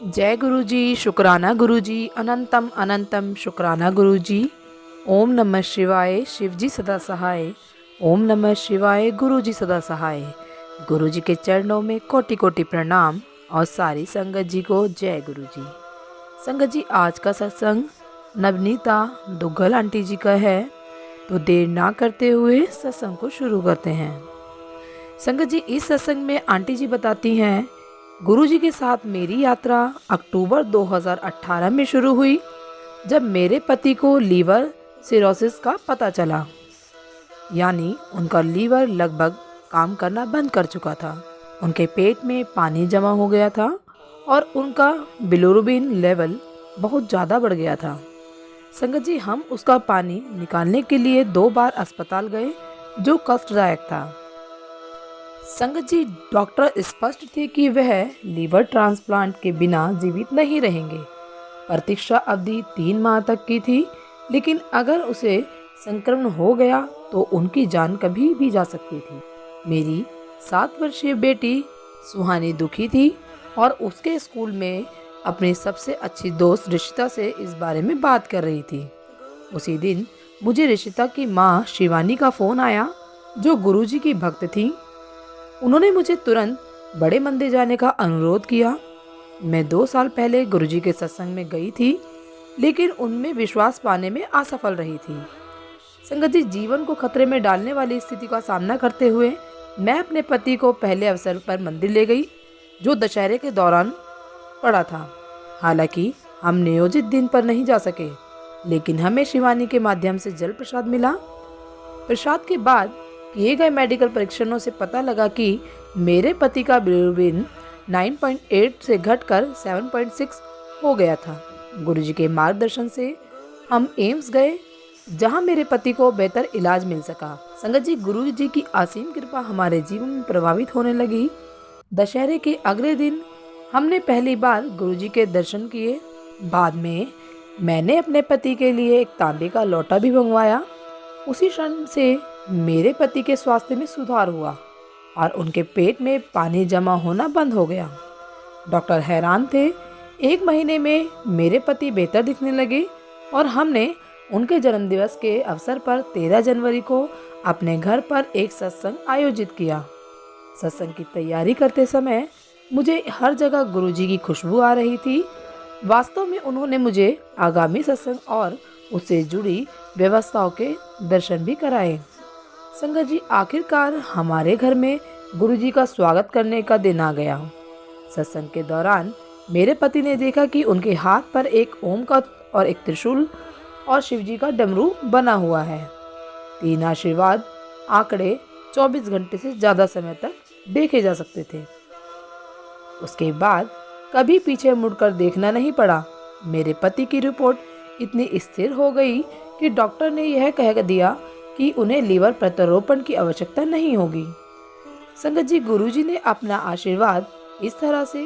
जय गुरु जी, शुक्राना गुरु जी, अनंतम अनंतम शुक्राना गुरु जी। ओम नमः शिवाय, शिव जी सदा सहाय। ओम नमः शिवाय, गुरु जी सदा सहाय। गुरु जी के चरणों में कोटि कोटि प्रणाम और सारी संगत जी को जय गुरु जी। संगत जी, आज का सत्संग नवनीता दुग्गल आंटी जी का है, तो देर ना करते हुए सत्संग को शुरू करते हैं। संगत जी, इस सत्संग में आंटी जी बताती हैं, गुरुजी के साथ मेरी यात्रा अक्टूबर 2018 में शुरू हुई, जब मेरे पति को लीवर सिरोसिस का पता चला। यानी उनका लीवर लगभग काम करना बंद कर चुका था। उनके पेट में पानी जमा हो गया था और उनका बिलिरुबिन लेवल बहुत ज़्यादा बढ़ गया था। संगत जी, हम उसका पानी निकालने के लिए 2 बार अस्पताल गए, जो कष्टदायक था। संगत जी, डॉक्टर स्पष्ट थे कि वह लीवर ट्रांसप्लांट के बिना जीवित नहीं रहेंगे। प्रतीक्षा अवधि 3 माह तक की थी, लेकिन अगर उसे संक्रमण हो गया तो उनकी जान कभी भी जा सकती थी। मेरी 7 वर्षीय बेटी सुहानी दुखी थी और उसके स्कूल में अपनी सबसे अच्छी दोस्त ऋषिता से इस बारे में बात कर रही थी। उसी दिन मुझे ऋषिता की माँ शिवानी का फ़ोन आया, जो गुरुजी की भक्त थी। उन्होंने मुझे तुरंत बड़े मंदिर जाने का अनुरोध किया। मैं 2 साल पहले गुरुजी के सत्संग में गई थी, लेकिन उनमें विश्वास पाने में असफल रही थी। संगत जी, जीवन को खतरे में डालने वाली स्थिति का सामना करते हुए मैं अपने पति को पहले अवसर पर मंदिर ले गई, जो दशहरे के दौरान पड़ा था। हालांकि हम नियोजित दिन पर नहीं जा सके, लेकिन हमें शिवानी के माध्यम से जल प्रसाद मिला। प्रसाद के बाद किए गए मेडिकल परीक्षणों से पता लगा कि मेरे पति का बिलिरुबिन 9.8 से घटकर 7.6 हो गया था। गुरुजी के मार्गदर्शन से हम एम्स गए, जहां मेरे पति को बेहतर इलाज मिल सका। संगत जी, गुरुजी की असीम कृपा हमारे जीवन में प्रभावित होने लगी। दशहरे के अगले दिन हमने पहली बार गुरुजी के दर्शन किए। बाद में मैंने अपने पति के लिए एक तांबे का लोटा भी मंगवाया। उसी क्षण से मेरे पति के स्वास्थ्य में सुधार हुआ और उनके पेट में पानी जमा होना बंद हो गया। डॉक्टर हैरान थे। 1 महीने में मेरे पति बेहतर दिखने लगे और हमने उनके जन्मदिवस के अवसर पर 13 जनवरी को अपने घर पर एक सत्संग आयोजित किया। सत्संग की तैयारी करते समय मुझे हर जगह गुरुजी की खुशबू आ रही थी। वास्तव में उन्होंने मुझे आगामी सत्संग और उससे जुड़ी व्यवस्थाओं के दर्शन भी कराए। संगत जी, आखिरकार हमारे घर में गुरुजी का स्वागत करने का दिन आ गया। सत्संग के दौरान मेरे पति ने देखा कि उनके हाथ पर एक ओम का और एक त्रिशूल और शिवजी का डमरू बना हुआ है। 3 आशीर्वाद आंकड़े 24 घंटे से ज़्यादा समय तक देखे जा सकते थे। उसके बाद कभी पीछे मुड़कर देखना नहीं पड़ा। मेरे पति की रिपोर्ट इतनी स्थिर हो गई कि डॉक्टर ने यह कह दिया कि उन्हें लीवर प्रत्यारोपण की आवश्यकता नहीं होगी। संगत जी, गुरुजी ने अपना आशीर्वाद इस तरह से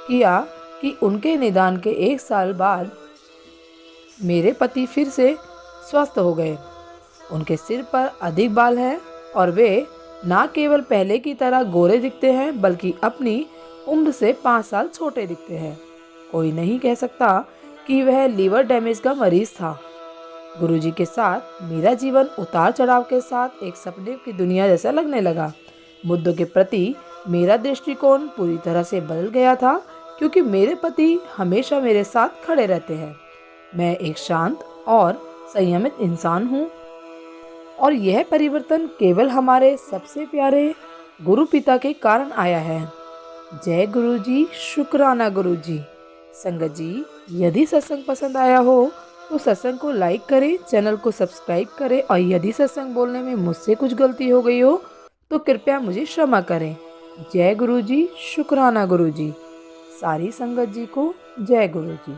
किया कि उनके निदान के 1 साल बाद मेरे पति फिर से स्वस्थ हो गए। उनके सिर पर अधिक बाल हैं और वे न केवल पहले की तरह गोरे दिखते हैं, बल्कि अपनी उम्र से 5 साल छोटे दिखते हैं। कोई नहीं कह सकता कि वह लीवर डैमेज का मरीज था। गुरुजी के साथ मेरा जीवन उतार चढ़ाव के साथ एक सपने की दुनिया जैसा लगने लगा। मुद्दों के प्रति मेरा दृष्टिकोण पूरी तरह से बदल गया था, क्योंकि मेरे पति हमेशा मेरे साथ खड़े रहते हैं। मैं एक शांत और संयमित इंसान हूँ और यह परिवर्तन केवल हमारे सबसे प्यारे गुरु पिता के कारण आया है। जय गुरु जी, शुक्राना गुरु जी। संगत जी, यदि सत्संग पसंद आया हो तो सत्संग को लाइक करें, चैनल को सब्सक्राइब करें और यदि सत्संग बोलने में मुझसे कुछ गलती हो गई हो तो कृपया मुझे क्षमा करें। जय गुरु जी, शुक्राना गुरु जी। सारी संगत जी को जय गुरु जी।